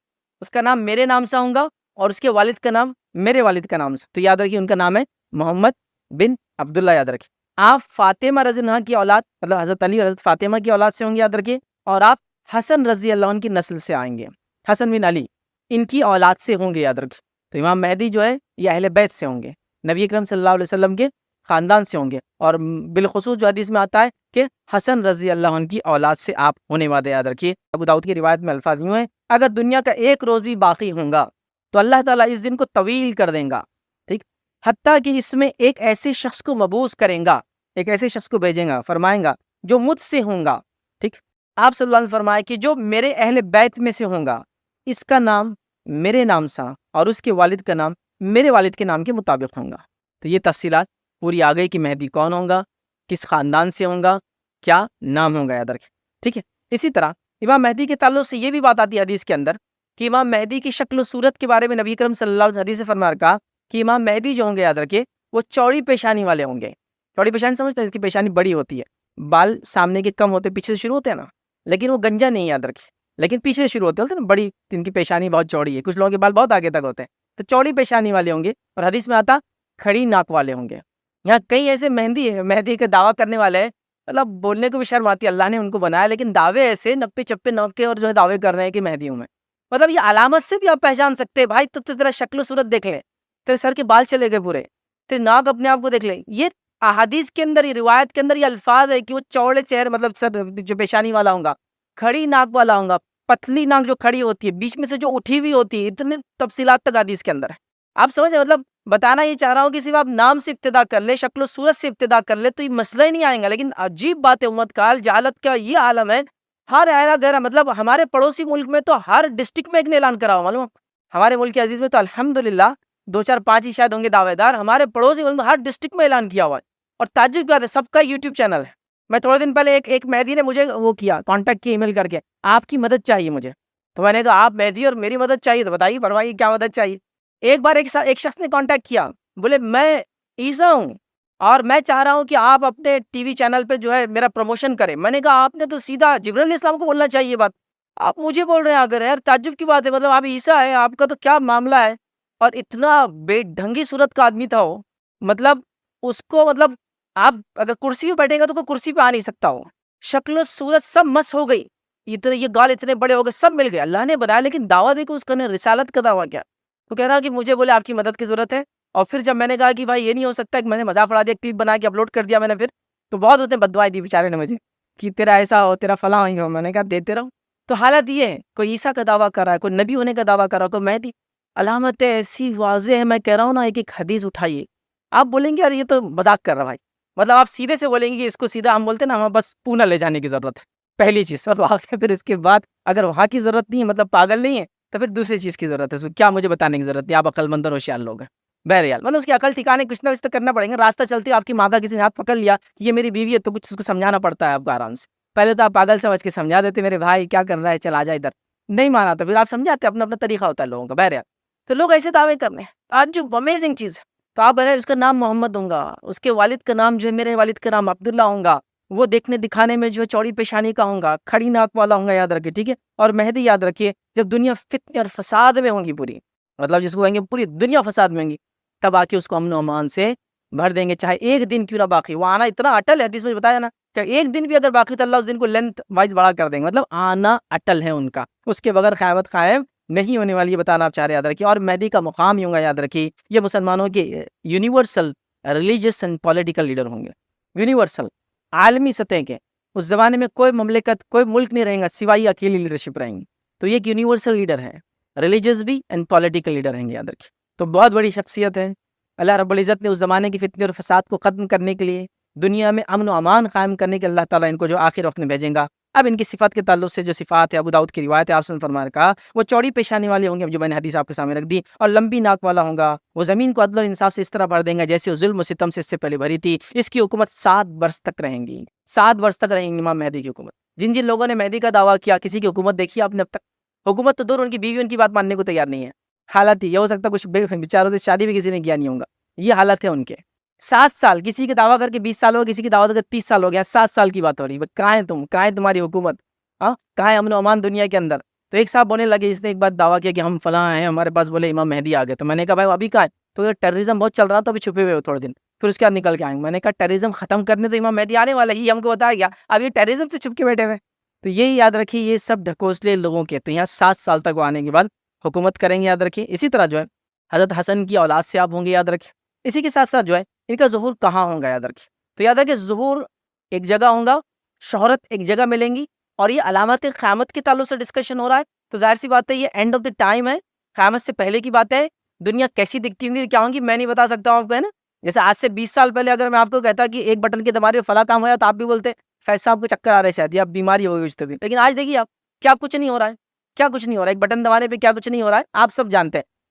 اس کا نام میرے نام سے ہوگا اور اس کے والد کا نام میرے والد کا نام سے. تو یاد رکھیے ان کا نام ہے محمد بن عبداللہ. یاد رکھیے آپ فاطمہ رضی اللہ عنہ کی اولاد مطلب حضرت علی اور حضرت فاطمہ کی اولاد سے ہوں گے. یاد رکھیے اور آپ حسن رضی اللہ عنہ کی نسل سے آئیں گے, حسن بن علی ان کی اولاد سے ہوں گے. یاد رکھیے تو امام مہدی جو ہے یہ اہل بیت سے ہوں گے, نبی اکرم صلی اللہ علیہ وسلم کے خاندان سے ہوں گے, اور بالخصوص جو حدیث میں آتا ہے کہ حسن رضی اللہ عنہ کی اولاد سے آپ ہونے والے. یاد رکھیے ابو داؤد کی روایت میں الفاظ یوں ہیں, اگر دنیا کا ایک روز بھی باقی ہوگا تو اللہ تعالیٰ اس دن کو طویل کر دیں گا, ٹھیک, حتیٰ کہ اس میں ایک ایسے شخص کو مبعوث کریں گا, ایک ایسے شخص کو بھیجیں گا, فرمائیں گا جو مجھ سے ہوں گا. ٹھیک, آپ صلی اللہ علیہ وسلم فرمائے کہ جو میرے اہل بیت میں سے ہوں گا اس کا نام میرے نام سا اور اس کے والد کا نام میرے والد کے نام کے مطابق ہوں گا۔ تو یہ تفصیلات پوری آ گئی کہ مہدی کون ہوگا، کس خاندان سے ہوں گا، کیا نام ہوگا، یاد رکھیں، ٹھیک ہے۔ اسی طرح امام مہدی کے تعلق سے یہ بھی بات آتی ہے حدیث کے اندر کہ امام مہدی کی شکل و صورت کے بارے میں نبی کرم صلی اللہ علیہ وسلم حدیث سے فرما رکھا کہ امام مہدی جو ہوں گے، یاد رکھیے، وہ چوڑی پیشانی والے ہوں گے۔ چوڑی پیشانی سمجھتے ہیں؟ اس کی پیشانی بڑی ہوتی ہے، بال سامنے کے کم ہوتے، پیچھے سے شروع ہوتے ہیں نا، لیکن وہ گنجا نہیں، یاد رکھیں، لیکن پیچھے سے شروع ہوتے ہیں نا، بڑی، ان کی پیشانی بہت چوڑی ہے، کچھ لوگوں کے بال بہت آگے تک ہوتے ہیں، تو چوڑی پیشانی والے ہوں گے۔ اور حدیث میں آتا کھڑی ناک والے ہوں گے۔ یہاں کئی ایسے مہدی کے دعویٰ کرنے والے ہیں، مطلب بولنے کو بھی شرم آتی ہے، اللہ نے ان کو بنایا، لیکن دعوے ایسے نپے چپے نوک کے اور جو ہے دعوے کر رہے ہیں کہ مہدی ہوں میں۔ مطلب یہ علامت سے بھی آپ پہچان سکتے ہیں بھائی، تو تیرا شکل و صورت دیکھ لے، تیرے سر کے بال چلے گئے پورے، تیرے ناک اپنے آپ کو دیکھ لے۔ یہ احادیث کے اندر، یہ روایت کے اندر یہ الفاظ ہے کہ وہ چوڑے چہرے، مطلب سر جو پیشانی والا ہوں گا، کھڑی ناک والا ہوں گا، پتلی ناک جو کھڑی ہوتی ہے، بیچ میں سے جو اٹھی ہوئی ہوتی ہے، اتنے تفصیلات تک حدیث کے اندر ہے۔ آپ سمجھ رہے، مطلب بتانا یہ چاہ رہا ہوں کہ صرف آپ نام سے ابتدا کر لے، شکل و صورت سے ابتدا کر لے تو یہ مسئلہ ہی نہیں آئیں گا۔ لیکن عجیب بات ہے، امت کال جہالت کا یہ عالم ہے، ہر ایرا گہرا، مطلب ہمارے پڑوسی ملک میں تو ہر ڈسٹرکٹ میں ایک نے اعلان کرا ہوا، معلوم؟ ہمارے ملک کے عزیز میں تو الحمدللہ 2 4 5 ہی شاید ہوں گے دعوے دار، ہمارے پڑوسی ملک میں ہر ڈسٹرکٹ میں اعلان کیا ہوا ہے۔ اور تعجب کی بات ہے، سب کا یوٹیوب چینل ہے۔ میں تھوڑے دن پہلے ایک مہدی نے مجھے وہ کیا، کانٹیکٹ کیا ای میل کر کے، آپ کی مدد چاہیے مجھے۔ تو میں نے کہا آپ مہدی اور میری مدد چاہیے، تو بتائیے فرمائیے کیا مدد چاہیے۔ ایک بار ایک شخص نے کانٹیکٹ کیا، بولے میں عیسیٰ ہوں اور میں چاہ رہا ہوں کہ آپ اپنے ٹی وی چینل پہ جو ہے میرا پروموشن کریں۔ میں نے کہا آپ نے تو سیدھا جبرائیل علیہ السلام کو بولنا چاہیے بات، آپ مجھے بول رہے ہیں اگر، یار تعجب کی بات ہے، مطلب آپ عیسیٰ ہے، آپ کا تو کیا معاملہ ہے۔ اور اتنا بے ڈھنگی صورت کا آدمی تھا وہ، مطلب اس کو، مطلب آپ اگر کرسی پہ بیٹھے گا تو کوئی کرسی پہ آ نہیں سکتا ہو، شکل و صورت سب مس ہو گئی، اتنے یہ گال اتنے بڑے ہو گئے، سب مل گئے، اللہ نے بنایا، لیکن دعویٰ دیکھو اس کا نے، رسالت کا دعویٰ کیا۔ وہ کہہ رہا کہ مجھے بولے آپ کی مدد کی ضرورت ہے۔ اور پھر جب میں نے کہا کہ بھائی یہ نہیں ہو سکتا، کہ میں نے مذاق اڑا دیا، کلپ بنا کے اپلوڈ کر دیا میں نے، پھر تو بہت ہوتے بدوائیں دی بیچارے نے مجھے کہ تیرا ایسا ہو، تیرا فلاں ہو۔ میں نے کہا دیتے رہو۔ تو حالت یہ ہے، کوئی عیسیٰ کا دعویٰ کر رہا ہے، کوئی نبی ہونے کا دعویٰ کر رہا ہے، کوئی مہدی، علامتیں ایسی واضح ہے، میں کہہ رہا ہوں نا، ایک ایک حدیث اٹھائیے، آپ بولیں گے یار یہ تو مذاق کر رہا بھائی، مطلب آپ سیدھے سے بولیں گے کہ اس کو سیدھا ہم بولتے ہیں نا، ہمیں بس پونا لے جانے کی ضرورت ہے، پہلی چیز۔ اور واقعی پھر اس کے بعد اگر وہاں کی ضرورت نہیں ہے، مطلب پاگل نہیں ہے، تو پھر دوسری چیز کی ضرورت ہے، اس کو کیا مجھے بتانے کی ضرورت ہے، آپ عقل مند اور ہوشیار لوگ ہیں۔ بہرحال مطلب اس کی عقل ٹھکانے کچھ نہ کچھ تو کرنا پڑے گا، راستہ چلتے آپ کی ماں کا کسی نے ہاتھ پکڑ لیا، یہ میری بیوی ہے، تو کچھ اس کو سمجھانا پڑتا ہے آپ کو آرام سے۔ پہلے تو آپ پاگل سمجھ کے سمجھا دیتے، میرے بھائی کیا کر رہا ہے، چل آ جا ادھر، نہیں مانا تو پھر آپ سمجھاتے، اپنا اپنا طریقہ ہوتا ہے لوگوں کا۔ بہرحال تو لوگ ایسے دعوے کر رہے ہیں، آج جو امیزنگ چیز ہے، تو آپ بہرحال اس کا نام محمد ہوں گا، اس کے والد کا نام جو ہے، میرے والد کا نام عبداللہ ہوں گا، وہ دیکھنے دکھانے میں جو ہے چوڑی پیشانی کا ہوں گا، کھڑی ناک والا ہوں گا، یاد رکھیے، ٹھیک ہے۔ اور مہدی یاد رکھیے، جب دنیا فتنے اور فساد میں ہوں گی پوری، مطلب جس کو کہیں گے پوری دنیا فساد میں ہوں گی، تب آ کے اس کو امن و امان سے بھر دیں گے، چاہے ایک دن کیوں نہ باقی، وہ آنا اتنا اٹل ہے، حدیث میں بتایا نا، چاہے ایک دن بھی اگر باقی تو اللہ اس دن کو لینتھ وائز بڑا کر دیں گے، مطلب آنا اٹل ہے ان کا، اس کے بغیر قیامت قائم نہیں ہونے والی، یہ بتانا آپ چاہ رہے، یاد رکھیے۔ اور مہدی کا مقام ہی ہوگا، یاد رکھیے، یہ مسلمانوں کے universal religious and political leader ہوں گے، یونیورسل، عالمی سطح کے، اس زمانے میں کوئی مملکت، کوئی ملک نہیں رہیں گا سوائے اکیلی لیڈرشپ رہیں گی، تو یہ ایک یونیورسل لیڈر ہے، ریلیجیس بھی اینڈ پولیٹیکل لیڈر ہیں گے، یاد رکھیے۔ تو بہت بڑی شخصیت ہے، اللہ رب العزت نے اس زمانے کی فتنے اور فساد کو ختم کرنے کے لیے، دنیا میں امن و امان قائم کرنے کے، اللہ تعالیٰ ان کو جو آخر وقت میں بھیجیں گا۔ اب ان کی صفات کے تعلق سے جو صفات ہے، ابو داؤد کی روایت ہے، آپ نے فرمایا کہا وہ چوڑی پیشانی والے ہوں گے، جو میں نے حدیث آپ کے سامنے رکھ دی، اور لمبی ناک والا ہوں گا، وہ زمین کو عدل اور انصاف سے اس طرح بھر دیں گا جیسے وہ ظلم و ستم سے اس سے پہلے بھری تھی، اس کی حکومت 7 برس تک رہیں گی، 7 برس تک رہیں گی امام مہدی کی حکومت۔ جن جن لوگوں نے مہدی کا دعویٰ کیا، کسی کی حکومت دیکھی آپ نے اب تک؟ حکومت تو دور، ان کی بیوی ان کی بات ماننے کو تیار نہیں ہے، حالت یہ ہو سکتا کچھ بیچاروں سے شادی بھی کسی نے کیا نہیں ہوگا، یہ حالت ہے ان کے۔ 7 سال کسی کی دعویٰ کر کے 20 سال ہو، کسی کی دعویٰ کر کے 30 سال ہو گیا، 7 سال کی بات ہو رہی ہے، کہاں ہے تم، کہاں ہے تمہاری حکومت، ہاں کہاں ہے امن و امان دنیا کے اندر؟ تو ایک صاحب بولنے لگے، اس نے ایک بات دعویٰ کیا کہ ہم فلاں ہیں، ہمارے پاس بولے امام مہدی آ گئے، تو میں نے کہا بھائی ابھی کہاں ہے؟ تو یہ ٹیررزم بہت چل رہا، تو ابھی چھپے ہوئے ہو تھوڑے دن، پھر اس کے بعد نکل کے آئیں گے۔ میں نے کہا ٹیررزم ختم کرنے تو امام مہدی آنے والا ہی، ہم کو بتایا گیا، اب یہ ٹیررزم سے چھپ کے بیٹھے ہوئے۔ تو یہی یاد رکھیے، یہ سب ڈھکوسلے لوگوں کے، تو یہاں 7 سال تک وہ آنے کے بعد حکومت کریں گے، یاد رکھیے۔ اسی طرح جو ہے حضرت حسن کی اولاد سے آپ ہوں گے، یاد رکھیے۔ اسی کے ساتھ ساتھ جو ہے ان کا ظہور کہاں ہوگا، یاد رکھیے۔ تو یاد رکھیے، ظہور ایک جگہ ہوگا، شہرت ایک جگہ ملیں گی، اور یہ علامات قیامت کے تعلق سے ڈسکشن ہو رہا ہے، تو ظاہر سی بات ہے یہ اینڈ آف دی ٹائم ہے، قیامت سے پہلے کی بات ہے۔ دنیا کیسی دکھتی ہوں گی، کیا ہوں گی، میں نہیں بتا سکتا ہوں آپ کو، ہے نا۔ جیسے آج سے 20 سال پہلے اگر میں آپ کو کہتا کہ ایک بٹن کے دماغ میں فلاں کام ہوا، تو آپ بھی بولتے فیض صاحب کو چکر آ رہے شاید، یا بیماری ہو گئی اس طبی۔ لیکن آج دیکھیے آپ، کیا کچھ نہیں ہو رہا ہے، کیا کچھ نہیں ہو رہا ہے، ایک بٹن دبانے پہ کیا کچھ نہیں ہو رہا ہے، آپ سب جانتے ہیں۔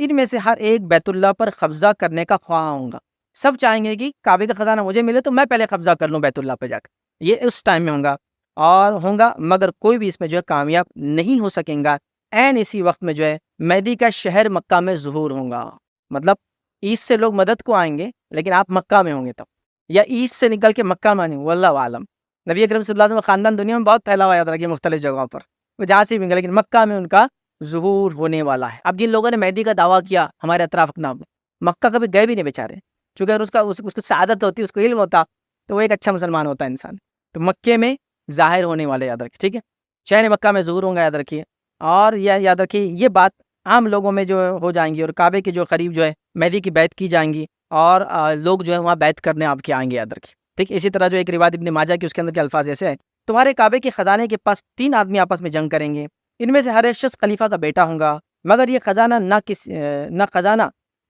ان میں سے ہر ایک بیت اللہ پر قبضہ کرنے کا خواہاں ہوں گا. سب چاہیں گے کہ کعبے کا خزانہ مجھے ملے تو میں پہلے قبضہ کر لوں بیت اللہ پہ جا کر. یہ اس ٹائم میں ہوں گا مگر کوئی بھی اس میں جو ہے کامیاب نہیں ہو سکیں گا. عین اسی وقت میں جو ہے مہدی کا شہر مکہ میں ظہور ہوگا. مطلب ایسٹ سے لوگ مدد کو آئیں گے لیکن آپ مکہ میں ہوں گے تب، یا ایسٹ سے نکل کے مکہ میں آئیں گے، واللہ عالم. نبی اکرم صلی اللہ علیہ وسلم کا خاندان دنیا میں بہت پھیلا ہوا، یاد رکھیے، مختلف جگہوں پر، وہ جہاں سے بھی گئے، لیکن مکہ میں ان کا ظہور ہونے والا ہے. اب جن لوگوں نے مہدی کا دعویٰ کیا ہمارے اطراف اکناف میں، مکہ کبھی گئے بھی نہیں بیچارے، چونکہ اگر اس کو سعادت ہوتی، اس کو علم ہوتا تو وہ ایک اچھا مسلمان ہوتا انسان. تو مکے میں ظاہر ہونے والے، یاد رکھیے، ٹھیک ہے، شہر مکہ میں ظہور ہوں گا، یاد رکھیے. اور یہ یاد رکھیے یہ بات عام لوگوں میں جو ہو جائیں گی، اور کعبے کے جو قریب جو ہے مہدی کی بیعت کی جائیں گی، اور لوگ جو ہے وہاں بیعت کرنے آپ کے آئیں گے، یاد رکھیے، ٹھیک. اسی طرح جو ایک روایت ابن ماجہ کی، اس کے اندر کے الفاظ ایسے ہیں: تمہارے کعبے کے خزانے کے پاس 3 آدمی آپس میں جنگ کریں گے، ان میں سے ہر ایک شخص خلیفہ کا بیٹا ہوں گا، مگر یہ خزانہ نہ خزانہ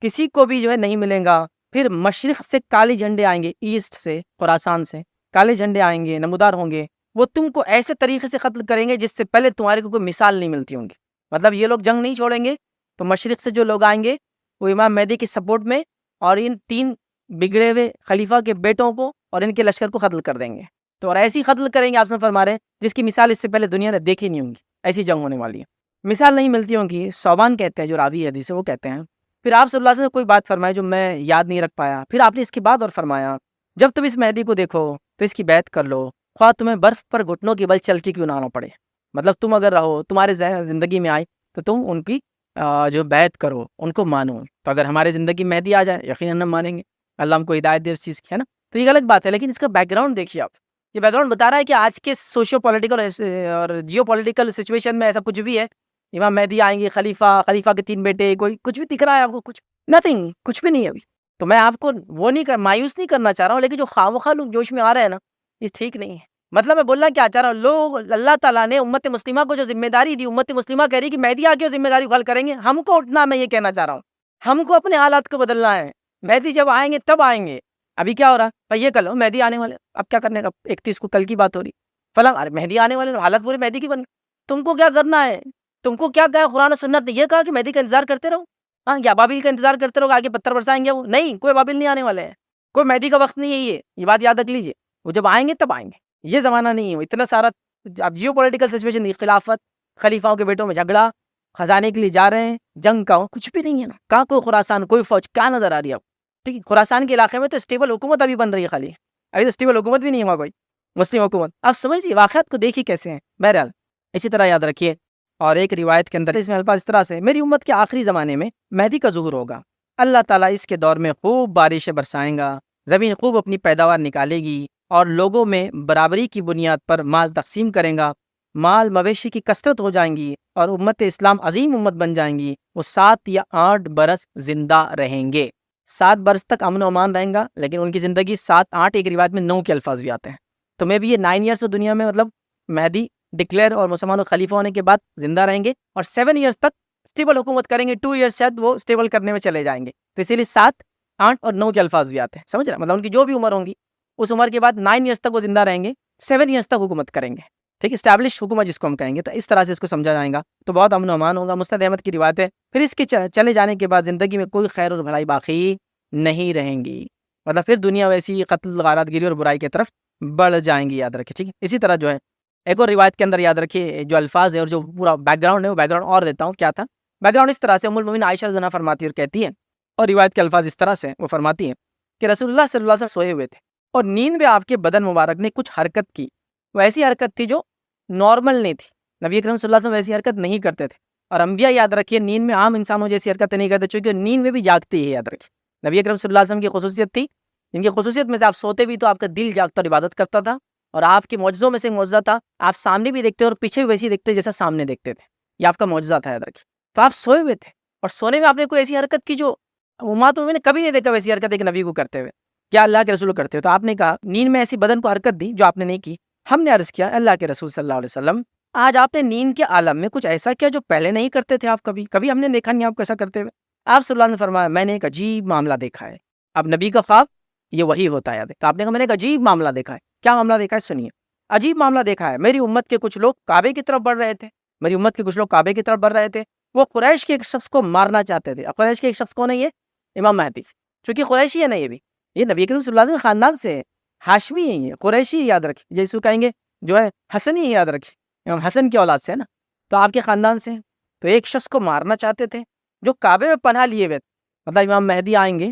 کسی کو بھی جو ہے نہیں ملے گا. پھر مشرق سے کالے جھنڈے آئیں گے، ایسٹ سے، خراسان سے کالے جھنڈے آئیں گے، نمودار ہوں گے، وہ تم کو ایسے طریقے سے قتل کریں گے جس سے پہلے تمہارے کو کوئی مثال نہیں ملتی ہوں گی. مطلب یہ لوگ جنگ نہیں چھوڑیں گے، تو مشرق سے جو لوگ آئیں گے وہ امام مہدی کی سپورٹ میں، اور ان 3 بگڑے ہوئے خلیفہ کے بیٹوں کو اور ان کے لشکر کو قتل کر دیں گے. تو اور ایسی قتل کریں گے، آپ سے فرما رہے ہیں، جس کی مثال اس سے پہلے دنیا نے دیکھی نہیں ہوں گی. ایسی جنگ ہونے والی ہے، مثال نہیں ملتی ہوں گی. صوبان کہتے ہیں جو راوی حدیث ہے، وہ کہتے ہیں پھر آپ صلی اللہ علیہ وسلم نے کوئی بات فرمائی جو میں یاد نہیں رکھ پایا. پھر آپ نے اس کے بعد اور فرمایا: جب تم اس مہدی کو دیکھو تو اس کی بیعت کر لو، خواہ تمہیں برف پر گھٹنوں کی بل چلتی کیوں نہ آنا پڑے. مطلب تم اگر رہو، تمہارے زندگی میں آئی تو تم ان کی جو بیعت کرو، ان کو مانو. تو اگر ہمارے زندگی میں مہدی آ جائے، یقیناً ہم مانیں گے. اللہ ہم کو ہدایت دے اس چیز کی، ہے نا. تو یہ الگ بات ہے، لیکن اس کا بیک گراؤنڈ دیکھیے آپ. یہ بیک گراؤنڈ بتا رہا ہے کہ آج کے سوشیو پولیٹیکل اور جیو پولیٹیکل سچویشن میں ایسا کچھ بھی ہے. امام مہدی آئیں گے، خلیفہ کے 3 بیٹے، کوئی کچھ بھی دکھ رہا ہے آپ کو؟ کچھ نتھنگ، کچھ بھی نہیں ہے ابھی. تو میں آپ کو وہ مایوس نہیں کرنا چاہ رہا ہوں، لیکن جو خواہ لوگ جوش میں آ رہے ہیں نا، یہ ٹھیک نہیں ہے. مطلب میں بولنا کیا چاہ رہا ہوں، لوگ، اللہ تعالیٰ نے امت مسلمہ کو جو ذمہ داری دی، امت مسلمہ کہہ رہی کہ مہدی آ کے ذمہ داری حل کریں گے. ہم کو اٹھنا، میں یہ کہنا چاہ رہا ہوں، ہم کو اپنے حالات کو بدلنا ہے. مہدی جب آئیں گے تب آئیں گے. ابھی کیا ہو رہا ہے بھائی، یہ کر لو مہدی آنے والے، اب کیا کرنے کا، 31 کو کل کی بات ہو رہی، فلاں ارے مہدی آنے والے، حالت پوری مہدی کی بن. تم کو کیا کرنا ہے؟ تم کو کیا کہا قرآن و سنت نے؟ یہ کہا کہ مہدی کا انتظار کرتے رہو. ہاں، یا ابابیل کا انتظار کرتے رہو، آگے پتھر برسائیں گے. وہ نہیں، کوئی ابابیل نہیں آنے والے ہیں، کوئی مہدی کا وقت نہیں ہے. یہ بات یاد رکھ لیجیے، وہ جب آئیں گے تب آئیں گے. یہ زمانہ نہیں ہے. وہ اتنا سارا اب جیو پولیٹیکل سچویشن، خلافت، خلیفاؤں کے بیٹوں میں جھگڑا، خزانے کے لیے جا رہے ہیں، جنگ کا کچھ بھی نہیں ہے نا. کہاں کوئی خراسان، کوئی فوج کیا نظر آ رہی ہے اب؟ ٹھیک ہے، خراسان کے علاقے میں تو اسٹیبل حکومت ابھی بن رہی ہے، خالی ابھی تو اسٹیبل حکومت بھی نہیں ہے وہاں کوئی مسلم حکومت. آپ سمجھیے واقعات کو دیکھیے کیسے ہیں. بہرحال اسی طرح یاد رکھیے. اور ایک روایت کے اندر اس میں الفاظ اس طرح سے: میری امت کے آخری زمانے میں مہدی کا ظہور ہوگا، اللہ تعالیٰ اس کے دور میں خوب بارشیں برسائیں گا، زمین خوب اپنی پیداوار نکالے گی، اور لوگوں میں برابری کی بنیاد پر مال تقسیم کریں گا. مال مویشی کی کثرت ہو جائیں گی، اور امت اسلام عظیم امت بن جائیں گی. وہ 7 یا 8 برس زندہ رہیں گے. 7 برس تک امن و امان رہیں گا، لیکن ان کی زندگی 7 8، ایک روایت میں 9 کے الفاظ بھی آتے ہیں. تو میں بھی یہ 9 ایئرس دنیا میں، مطلب مہدی ڈکلیئر اور مسلمانوں خلیفہ ہونے کے بعد زندہ رہیں گے، اور 7 ایئرس تک اسٹیبل حکومت کریں گے. 2 ایئرس شاید وہ اسٹیبل کرنے میں چلے جائیں گے. تو اسی لیے 7 8 اور 9 کے الفاظ بھی آتے ہیں. سمجھ رہے ہیں؟ مطلب ان کی جو بھی عمر ہوں گی، اس عمر کے بعد 9 ایئرس تک وہ زندہ رہیں گے، 7 ایئرس تک حکومت کریں گے. ٹھیک ہے، اسٹیبلش حکومت جس کو ہم کہیں گے. تو اس طرح سے اس کو سمجھا جائے گا، تو بہت امن و امان ہوگا. مسند احمد کی روایت ہے. پھر اس کے چلے جانے کے بعد زندگی میں کوئی خیر اور بھلائی باقی نہیں رہیں گی. مطلب پھر دنیا ویسی قتل، غارت گیری اور برائی کی طرف بڑھ جائیں گی. یاد رکھیے، ٹھیک ہے. اسی طرح جو ہے ایک اور روایت کے اندر یاد رکھیے جو الفاظ ہے اور جو پورا بیک گراؤنڈ ہے، وہ بیک گراؤنڈ اور دیتا ہوں. کیا تھا بیک گراؤنڈ؟ اس طرح سے ام المومنین عائشہ رضی اللہ عنہا فرماتی ہے اور کہتی ہے، اور روایت کے الفاظ اس طرح سے وہ فرماتی ہیں کہ رسول اللہ صلی اللہ علیہ وسلم سوئے ہوئے تھے، اور نیند میں آپ کے بدن مبارک نے کچھ حرکت کی. وہ ایسی حرکت تھی جو نارمل نہیں تھی. نبی اکرم صلی اللہ علیہ وسلم ویسی حرکت نہیں کرتے تھے. اور انبیاء یاد رکھیے نیند میں عام انسانوں جیسی حرکتیں نہیں کرتے، چونکہ نیند میں بھی جاگتی ہے. یاد رکھیے نبی اکرم صلی اللہ علیہ وسلم کی خصوصیت تھی، جن کی خصوصیت میں سے آپ سوتے بھی تو آپ کا دل جاگتا اور عبادت کرتا تھا. اور آپ کے معجزوں میں سے معجزہ تھا، آپ سامنے بھی دیکھتے اور پیچھے بھی ویسی دیکھتے جیسا سامنے دیکھتے تھے. یہ آپ کا معجزہ تھا، یاد رکھیے. تو آپ سوئے ہوئے تھے، اور سونے میں آپ نے کوئی ایسی حرکت کی جو امت میں نے کبھی نہیں دیکھا ویسی حرکت ایک نبی کو کرتے ہوئے، کیا اللہ کے رسول کو کرتے ہوئے. تو آپ نے کہا نیند میں ایسی بدن کو حرکت دی جو آپ نے نہیں کی. ہم نے عرض کیا اللہ کے رسول صلی اللہ علیہ وسلم، آج آپ نے نیند کے عالم میں کچھ ایسا کیا جو پہلے نہیں کرتے تھے آپ؟ کبھی ہم نے دیکھا نہیں آپ کو ایسا کرتے ہوئے. آپ صلی اللہ علیہ وسلم نے فرمایا، میں نے ایک عجیب معاملہ دیکھا ہے. اب نبی کا خواب یہ وہی ہوتا ہے. تو آپ نے کہا میں نے ایک عجیب معاملہ دیکھا ہے. کیا معاملہ دیکھا ہے؟ سنیے. عجیب معاملہ دیکھا ہے، میری امت کے کچھ لوگ کعبے کی طرف بڑھ رہے تھے. وہ قریش کے ایک شخص کو مارنا چاہتے تھے. قریش کے ایک شخص کون ہے؟ یہ امام مہدی. چونکہ قریشی ہے نا، یہ نبی کریم صلی اللہ علیہ وسلم کے خاندان سے ہے، ہاشمی ہے، یہ قریشی ہے، یاد رکھیں. جیسے کہیں گے جو ہے حسنی ہے، یاد رکھیں امام حسن کی اولاد سے ہے نا، تو آپ کے خاندان سے ہیں. تو ایک شخص کو مارنا چاہتے تھے جو کعبے میں پناہ لیے ہوئے تھے. مطلب امام مہدی آئیں گے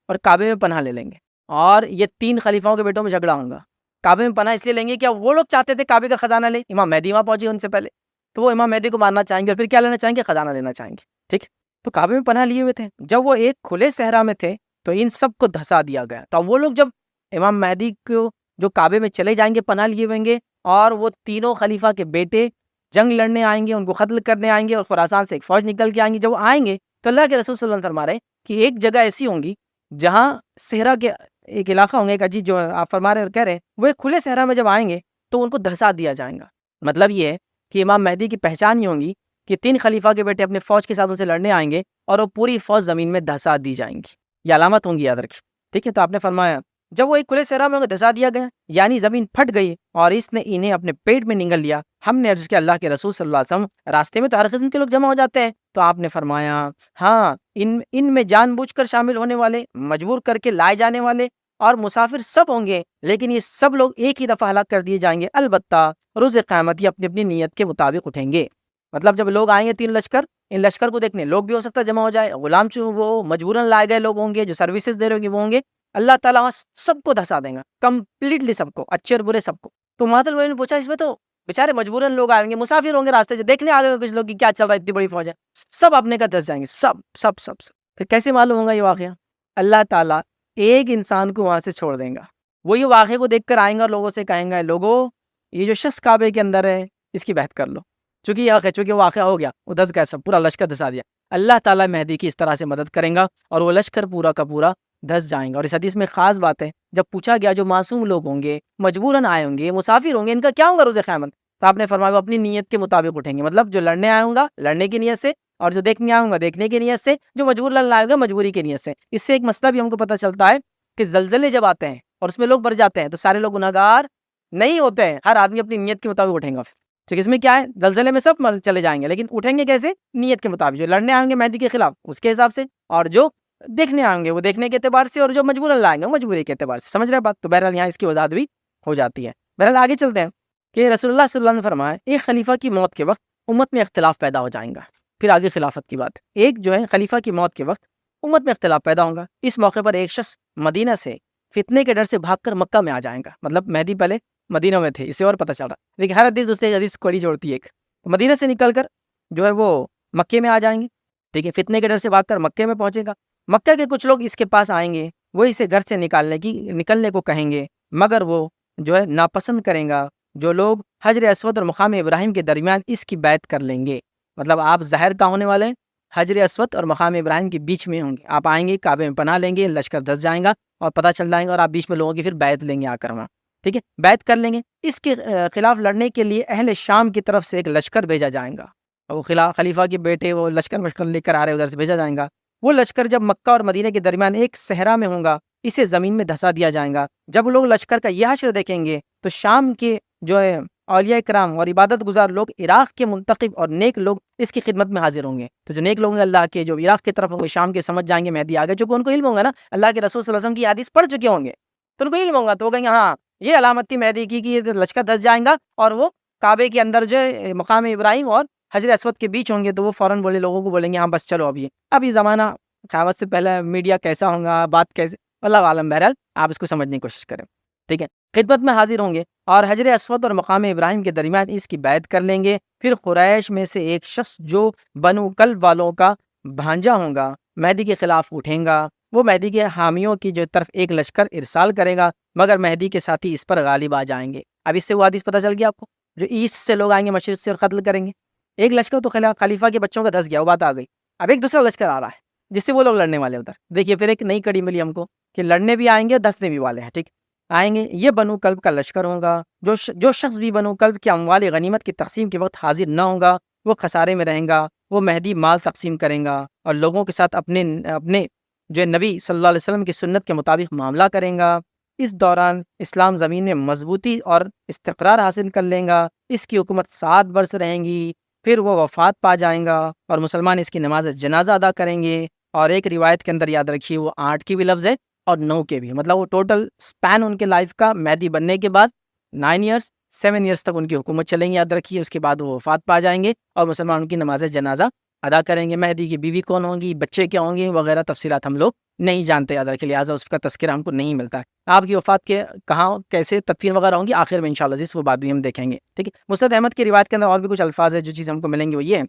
اور کعبے میں پناہ لے لیں گے، اور یہ 3 خلیفاؤں کے بیٹوں میں جھگڑا ہوگا. کعبے میں پناہ اس لیے لیں گے کہ وہ لوگ چاہتے تھے کعبے کا خزانہ لے، امام مہدی وہاں پہنچے ان سے پہلے، تو وہ امام مہدی کو مارنا چاہیں گے اور پھر کیا لینا چاہیں گے؟ خزانہ لینا چاہیں گے. ٹھیک، تو کعبے میں پناہ لیے ہوئے تھے. جب وہ ایک کھلے صحرا میں تھے تو ان سب کو دھسا دیا گیا. تو وہ لوگ جب امام مہدی کو جو کعبے میں چلے جائیں گے، پناہ لیے ہوئیں گے، اور وہ تینوں خلیفہ کے بیٹے جنگ لڑنے آئیں گے، ان کو قتل کرنے آئیں گے، اور خراسان سے ایک فوج نکل کے آئیں گے. جب وہ آئیں گے تو اللہ کے رسول صلی اللہ علیہ وسلم فرما رہے ہیں کہ ایک جگہ ایسی ہوں گی جہاں صحرا کے ایک علاقہ ہوں گے، ایک عجیب جو آپ فرما رہے اور کہہ رہے ہیں، وہ ایک کھلے صحرا میں جب آئیں گے تو ان کو دھسا دیا جائے گا. مطلب یہ ہے کہ امام مہدی کی پہچان یہ ہوں گی کہ 3 خلیفہ کے بیٹے اپنے فوج کے ساتھ ان سے لڑنے آئیں گے اور وہ پوری فوج زمین میں دھسا دی جائیں گی. یہ علامت ہوں گی، یاد رکھیں. ٹھیک ہے، تو آپ نے فرمایا جب وہ ایک کھلے صحرا میں دھسا دیا گیا، یعنی زمین پھٹ گئی اور اس نے انہیں اپنے پیٹ میں نگل لیا. ہم نے عرض کیا اللہ کے رسول صلی اللہ علیہ وسلم، راستے میں تو ہر قسم کے لوگ جمع ہو جاتے ہیں. تو آپ نے فرمایا ہاں، ان میں جان بوجھ کر شامل ہونے والے، مجبور کر کے لائے جانے والے اور مسافر سب ہوں گے، لیکن یہ سب لوگ ایک ہی دفعہ ہلاک کر دیے جائیں گے. البتہ روز قیامت یہ اپنی اپنی نیت کے مطابق اٹھیں گے. مطلب جب لوگ آئیں گے 3 لشکر، ان لشکر کو دیکھنے لوگ بھی ہو سکتا ہے جمع ہو جائے، غلام وہ مجبوراً لائے گئے لوگ ہوں گے، جو سروسز دے رہے ہوں گے وہ ہوں گے. اللہ تعالیٰ وہاں سب کو دھسا دیں گا، کمپلیٹلی سب کو، اچھے اور برے سب کو. تو مہدی نے پوچھا اس میں تو بیچارے مجبوراً لوگ آئیں گے، مسافر ہوں گے، راستے سے دیکھنے آ گئے کچھ لوگ کہ کیا چل رہا ہے، اتنی بڑی فوج ہے، سب اپنے کا دھس جائیں گے، سب سب سب سب. پھر کیسے معلوم ہوگا یہ واقعہ؟ اللہ تعالیٰ ایک انسان کو وہاں سے چھوڑ دیں گا، وہ یہ واقعے کو دیکھ کر آئیں گا اور لوگوں سے کہیں گا لوگوں یہ جو شخص کعبے کے اندر ہے اس کی بیعت کر لو. چونکہ واقعہ ہو گیا، وہ دھس گیا، سب پورا لشکر دھسا دیا. اللہ تعالیٰ مہدی کی اس طرح سے مدد کریں گا اور وہ لشکر پورا کا پورا دھس جائیں گا. اور اس حدیث میں خاص بات ہے، جب پوچھا گیا جو معصوم لوگ ہوں گے، مجبوراً آئے ہوں گے، مسافر ہوں گے، ان کا کیا ہوگا روز قیامت؟ تو آپ نے فرمایا وہ اپنی نیت کے مطابق اٹھیں گے. مطلب جو لڑنے آئے ہوں گا لڑنے کی نیت سے، اور جو دیکھنے آئے ہوں گا دیکھنے کی نیت سے، جو مجبور لڑنا آئے گا مجبوری کی نیت سے. اس سے ایک مسئلہ بھی ہم کو پتہ چلتا ہے کہ زلزلے جب آتے ہیں اور اس میں لوگ مر جاتے ہیں تو سارے لوگ گناہگار نہیں ہوتے ہیں، ہر آدمی اپنی نیت کے مطابق اٹھیں گا. ٹھیک، اس میں کیا ہے، زلزلے میں سب چلے جائیں گے، لیکن اٹھیں گے کیسے؟ نیت کے مطابق. جو لڑنے آئیں گے مہدی کے خلاف اس کے حساب سے، اور جو دیکھنے آئیں گے وہ دیکھنے کے اعتبار سے، اور جو مجبوراً لائیں گے وہ مجبوری کے اعتبار سے. سمجھ رہے بات؟ تو بہرحال یہاں اس کی وضاحت بھی ہو جاتی ہے. بہرحال آگے چلتے ہیں کہ رسول اللہ صلی اللہ علیہ وسلم نے فرمایا ایک خلیفہ کی موت کے وقت امت میں اختلاف پیدا ہو جائیں گا. پھر آگے خلافت کی بات. ایک جو ہے خلیفہ کی موت کے وقت امت میں اختلاف پیدا ہوگا. اس موقع پر ایک شخص مدینہ سے فتنے کے ڈر سے بھاگ کر مکہ میں آ جائے گا. مطلب مہدی پہلے مدینہ میں تھے، اسے اور پتہ چل رہا. لیکن ہر حدیث دوسرے حدیث کوڑی جوڑتی ہے. ایک مدینہ سے نکل کر جو ہے وہ مکے میں آ جائیں گے. ٹھیک ہے، فتنے کے ڈر سے بھاگ کر مکے میں پہنچے گا. مکہ کے کچھ لوگ اس کے پاس آئیں گے، وہ اسے گھر سے نکلنے کو کہیں گے، مگر وہ جو ہے ناپسند کریں گا. جو لوگ حجر اسود اور مقام ابراہیم کے درمیان اس کی بیعت کر لیں گے. مطلب آپ ظاہر کا ہونے والے حجر اسود اور مقام ابراہیم کے بیچ میں ہوں گے. آپ آئیں گے، کعبے میں پناہ لیں گے، لشکر دھس جائیں گا اور پتہ چل جائیں گا، اور آپ بیچ میں لوگوں کی پھر بیعت لیں گے آ کر وہاں. ٹھیک ہے، بیعت کر لیں گے. اس کے خلاف لڑنے کے لیے اہل شام کی طرف سے ایک لشکر بھیجا جائے گا. وہ خلیفہ کے بیٹے وہ لشکر لے کر آ رہے، ادھر سے بھیجا جائے گا. وہ لشکر جب مکہ اور مدینہ کے درمیان ایک صحرا میں ہوں گا، اسے زمین میں دھسا دیا جائے گا. جب لوگ لشکر کا یہ حشر دیکھیں گے تو شام کے جو ہے اولیاء کرام اور عبادت گزار لوگ، عراق کے منتخب اور نیک لوگ اس کی خدمت میں حاضر ہوں گے. تو جو نیک لوگ ہیں اللہ کے، جو عراق کی طرف ہوں گے، شام کے، سمجھ جائیں گے مہدی آ گئے، چونکہ ان کو علم ہوگا نا، اللہ کے رسول صلی اللہ علیہ وسلم کی حدیث پڑھ چکے ہوں گے، تو ان کو علم ہوگا. تو وہ کہیں گے ہاں یہ علامت تھی مہدی کی کہ یہ لشکر دھس جائیں گا اور وہ کعبے کے اندر جو ہے مقام ابراہیم اور حجر اسود کے بیچ ہوں گے. تو وہ فوراً لوگوں کو بولیں گے ہاں بس چلو اب یہ زمانہ قیامت سے پہلے میڈیا کیسا ہوگا، بات کیسے، اللہ عالم. بہرحال آپ اس کو سمجھنے کی کوشش کریں. ٹھیک ہے، خدمت میں حاضر ہوں گے اور حجر اسود اور مقام ابراہیم کے درمیان اس کی بیعت کر لیں گے. پھر قریش میں سے ایک شخص جو بنو کلب والوں کا بھانجا ہوگا مہدی کے خلاف اٹھیں گا. وہ مہدی کے حامیوں کی جو طرف ایک لشکر ارسال کرے گا، مگر مہدی کے ساتھی اس پر غالب آ جائیں گے. اب اس سے وہ حدیث پتہ چل گیا آپ کو، جو ایسٹ سے لوگ آئیں گے، مشرق سے، اور قتل کریں گے. ایک لشکر تو خلیفہ کے بچوں کا دھس گیا، وہ بات آ گئی. اب ایک دوسرا لشکر آ رہا ہے جس سے وہ لوگ لڑنے والے ادھر. دیکھیے پھر ایک نئی کڑی ملی ہم کو کہ لڑنے بھی آئیں گے، دسنے بھی والے ہیں. ٹھیک، آئیں گے. یہ بنو کلب کا لشکر ہوگا. جو شخص بھی بنو کلب کے اموال غنیمت کی تقسیم کے وقت حاضر نہ ہوگا وہ خسارے میں رہیں گا. وہ مہدی مال تقسیم کریں گا اور لوگوں کے ساتھ اپنے جو نبی صلی اللہ علیہ وسلم کی سنت کے مطابق معاملہ کریں گا. اس دوران اسلام زمین میں مضبوطی اور استقرار حاصل کر لیں گا. اس کی حکومت 7 برس رہیں گی. پھر وہ وفات پا جائیں گا اور مسلمان اس کی نماز جنازہ ادا کریں گے۔ اور ایک روایت کے اندر یاد رکھیے وہ 8 کی بھی لفظ ہے اور 9 کے بھی، مطلب وہ ٹوٹل سپین ان کے لائف کا مہدی بننے کے بعد 9 ایئرس 7 ایئرس تک ان کی حکومت چلیں گی، یاد رکھیے۔ اس کے بعد وہ وفات پا جائیں گے اور مسلمان ان کی نماز جنازہ ادا کریں گے۔ مہدی کی بیوی کون ہوں گی، بچے کیا ہوں گے وغیرہ تفصیلات ہم لوگ نہیں جانتے، یاد رکھیے، لہٰذا اس کا تذکرہ ہم کو نہیں ملتا ہے۔ آپ کی وفات کے کہاں کیسے تدفین وغیرہ ہوں گی آخر میں انشاءاللہ وہ بات بھی ہم دیکھیں گے، ٹھیک ہے۔ مسند احمد کی روایت کے اندر اور بھی کچھ الفاظ ہے جو چیز ہم کو ملیں گے، وہ یہ ہے،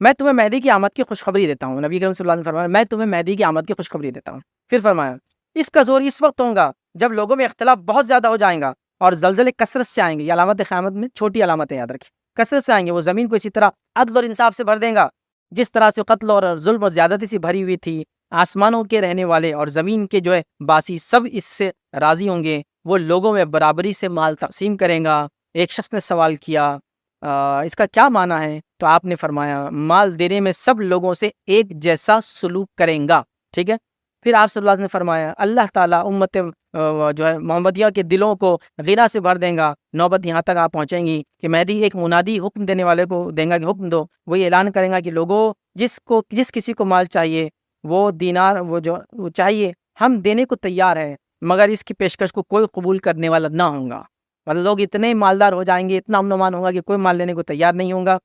میں تمہیں مہدی کی آمد کی خوشخبری دیتا ہوں۔ نبی کریم صلی اللہ علیہ وسلم نے فرمایا میں تمہیں مہدی کی آمد کی خوشخبری دیتا ہوں۔ پھر فرمایا اس کا زور اس وقت ہوگا جب لوگوں میں اختلاف بہت زیادہ ہو جائیں گا اور زلزلے کثرت سے آئیں گے۔ یہ علامت قیامت میں چھوٹی علامت ہے، یاد رکھیں، کثرت سے آئیں گے۔ وہ زمین کو اسی طرح عدل اور انصاف سے بھر دیں گا جس طرح سے قتل اور ظلم اور زیادتی سے بھری ہوئی تھی۔ آسمانوں کے رہنے والے اور زمین کے جو ہے باسی سب اس سے راضی ہوں گے۔ وہ لوگوں میں برابری سے مال تقسیم کریں گا۔ ایک شخص نے سوال کیا اس کا کیا معنی ہے؟ تو آپ نے فرمایا مال دینے میں سب لوگوں سے ایک جیسا سلوک کریں گا، ٹھیک ہے۔ پھر آپ صلی اللہ علیہ وسلم نے فرمایا اللہ تعالیٰ امت جو ہے محمدیہ کے دلوں کو غنا سے بھر دیں گا۔ نوبت یہاں تک آپ پہنچیں گی کہ مہدی ایک منادی حکم دینے والے کو دیں گا کہ حکم دو، وہ یہ اعلان کریں گا کہ لوگوں جس کسی کو مال چاہیے وہ دینار وہ چاہیے ہم دینے کو تیار ہے، مگر اس کی پیشکش کو کوئی قبول کرنے والا نہ ہوگا۔ مطلب لوگ اتنے مالدار ہو جائیں گے، اتنا امن و امان ہوگا کہ کوئی مال لینے کو تیار نہیں ہوگا،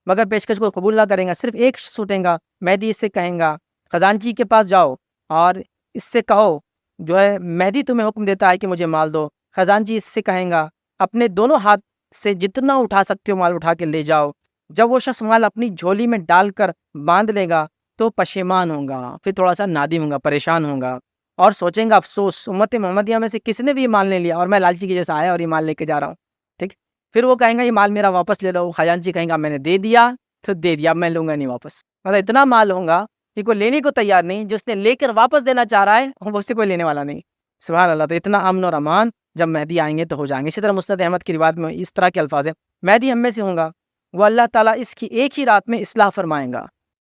مگر پیشکش کو قبول نہ کریں گا۔ صرف ایک شخص اٹھیں گا، مہدی اس سے کہیں گا خزانچی کے پاس جاؤ اور اس سے کہو جو ہے مہدی تمہیں حکم دیتا ہے کہ مجھے مال دو۔ خزانچی اس سے کہیں گا اپنے دونوں ہاتھ سے جتنا اٹھا سکتے ہو مال اٹھا کے لے جاؤ۔ جب وہ شخص مال اپنی جھولی میں ڈال کر باندھ لے گا تو پشیمان ہوگا، پھر تھوڑا سا نادم ہوگا، پریشان ہوگا اور سوچیں گا افسوس امت محمدیہ میں سے کس نے بھی یہ مال نہیں لیا اور میں لالچی کے جیسا آیا اور یہ مال لے کے جا رہا ہوں، ٹھیک۔ پھر وہ کہیں گا یہ مال میرا واپس لے لو۔ خزانچی کہیں گا میں نے دے دیا تو دے دیا، میں لوں گا نہیں واپس۔ مطلب اتنا مال ہوگا کہ کوئی لینے کو تیار نہیں، جس نے لے کر واپس دینا چاہ رہا ہے وہ اس سے کوئی لینے والا نہیں۔ سبحان اللہ۔ تو اتنا امن اور امان جب مہدی آئیں گے تو ہو جائیں گے۔ اسی طرح مسند احمد کی روایت میں اس طرح کے الفاظ ہیں، مہدی ہم میں سے ہوں گا، وہ اللہ تعالیٰ اس کی ایک ہی رات میں اصلاح فرمائیں گا۔